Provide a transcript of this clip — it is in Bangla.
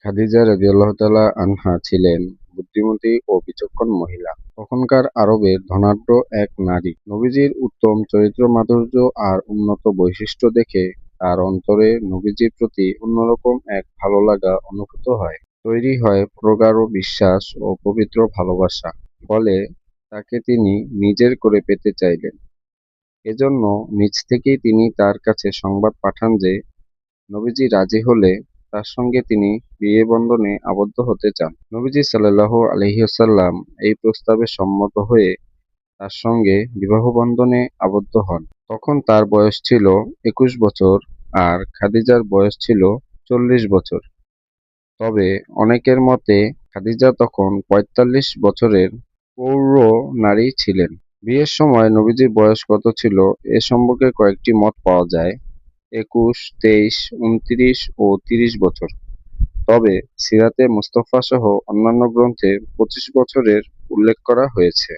খাদিজা রাদিয়াল্লাহু তাআলা আনহা ছিলেন বুদ্ধিমতী ও বিচক্ষণ মহিলা। তখনকার আরবের ধনাঢ্য এক নারী। নবীজির উত্তম চরিত্র মাধুর্য আর উন্নত বৈশিষ্ট্য দেখে তার অন্তরে নবীজির প্রতি অন্যরকম এক ভালো লাগা অনুভূত হয়। তৈরি হয় প্রগাঢ় বিশ্বাস ও পবিত্র ভালোবাসা। ফলে তাকে তিনি নিজের করে পেতে চাইলেন। এজন্য নিজ থেকেই তিনি তার কাছে সংবাদ পাঠান যে নবীজি রাজি হলে তার সঙ্গে তিনি বিয়ে বন্ধনে আবদ্ধ হতে চান। নবীজি সাল্লাল্লাহু আলাইহি ওয়াসাল্লাম এই প্রস্তাবে সম্মত হয়ে তার সঙ্গে বিবাহ বন্ধনে আবদ্ধ হন। তখন তার বয়স ছিল 21 বছর আর খাদিজার বয়স ছিল 40 বছর। তবে অনেকের মতে খাদিজা তখন 45 বছরের পৌঢ় নারী ছিলেন। বিয়ের সময় নবীজির বয়স কত ছিল এ সম্পর্কে কয়েকটি মত পাওয়া যায়। 21, 23, 29 ও 30 বছর। তবে সিরাতে মুস্তাফা সহ অন্যান্য গ্রন্থে 25 বছরের উল্লেখ করা হয়েছে।